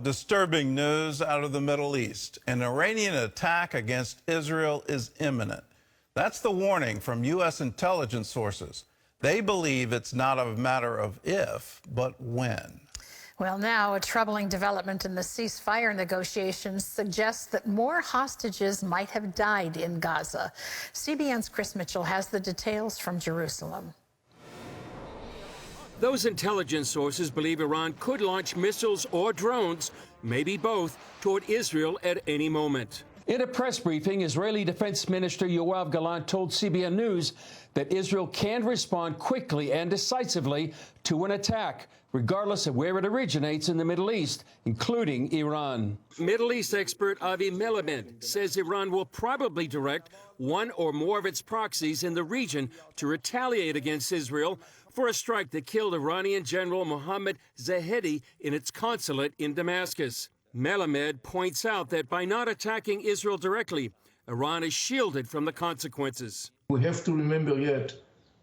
disturbing news out of the Middle East. An Iranian attack against Israel is imminent. That's the warning from U.S. intelligence sources. They believe it's not a matter of if, but when. Well, now a troubling development in the ceasefire negotiations suggests that more hostages might have died in Gaza. CBN's Chris Mitchell has the details from Jerusalem. Those intelligence sources believe Iran could launch missiles or drones, maybe both, toward Israel at any moment. In a press briefing, Israeli Defense Minister Yoav Gallant told CBN News that Israel can respond quickly and decisively to an attack, regardless of where it originates in the Middle East, including Iran. Middle East expert Avi Melamed says Iran will probably direct one or more of its proxies in the region to retaliate against Israel for a strike that killed Iranian General Mohammad Zahedi in its consulate in Damascus. Melamed points out that by not attacking Israel directly, Iran is shielded from the consequences. We have to remember yet,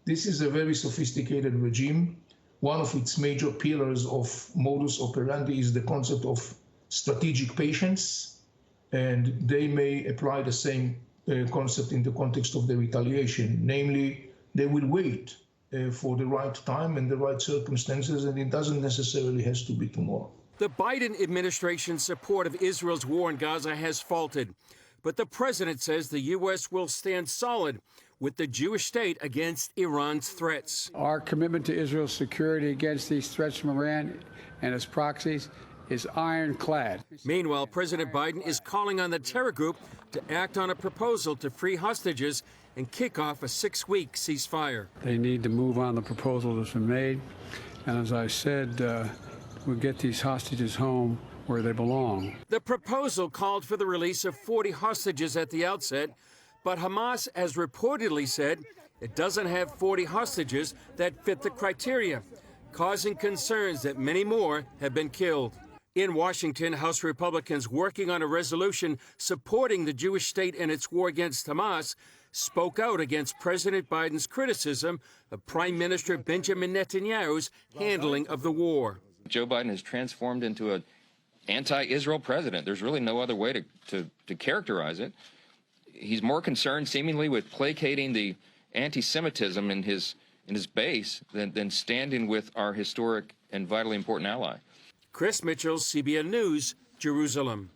this is a very sophisticated regime. One of its major pillars of modus operandi is the concept of strategic patience, and they may apply the same concept in the context of the retaliation. Namely, they will wait for the right time and the right circumstances, and it doesn't necessarily have to be tomorrow. The Biden administration's support of Israel's war in Gaza has faltered, but the president says the U.S. will stand solid with the Jewish state against Iran's threats. Our commitment to Israel's security against these threats from Iran and its proxies is ironclad. Meanwhile, President Biden is calling on the terror group to act on a proposal to free hostages and kick off a 6-week ceasefire. They need to move on the proposal that's been made, and as I said, we'll get these hostages home where they belong. The proposal called for the release of 40 hostages at the outset, but Hamas has reportedly said it doesn't have 40 hostages that fit the criteria, causing concerns that many more have been killed. In Washington, House Republicans working on a resolution supporting the Jewish state and its war against Hamas spoke out against President Biden's criticism of Prime Minister Benjamin Netanyahu's handling of the war. Joe Biden has transformed into an anti-Israel president. There's really no other way to characterize it. He's more concerned seemingly with placating the anti-Semitism in his base than standing with our historic and vitally important ally. Chris Mitchell, CBN News, Jerusalem.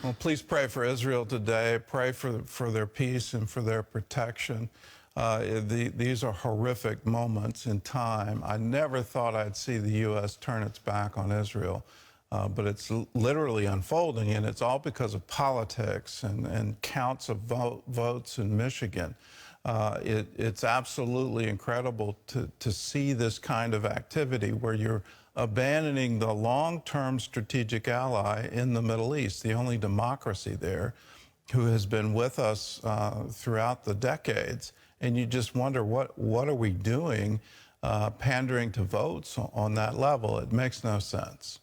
Well, please pray for Israel today. Pray for their peace and for their protection. These are horrific moments in time. I never thought I'd see the U.S. turn its back on Israel, but it's literally unfolding, and it's all because of politics and counts of votes in Michigan. It's absolutely incredible to see this kind of activity where you're abandoning the long-term strategic ally in the Middle East, the only democracy there, who has been with us throughout the decades. And you just wonder, what are we doing pandering to votes on that level? It makes no sense.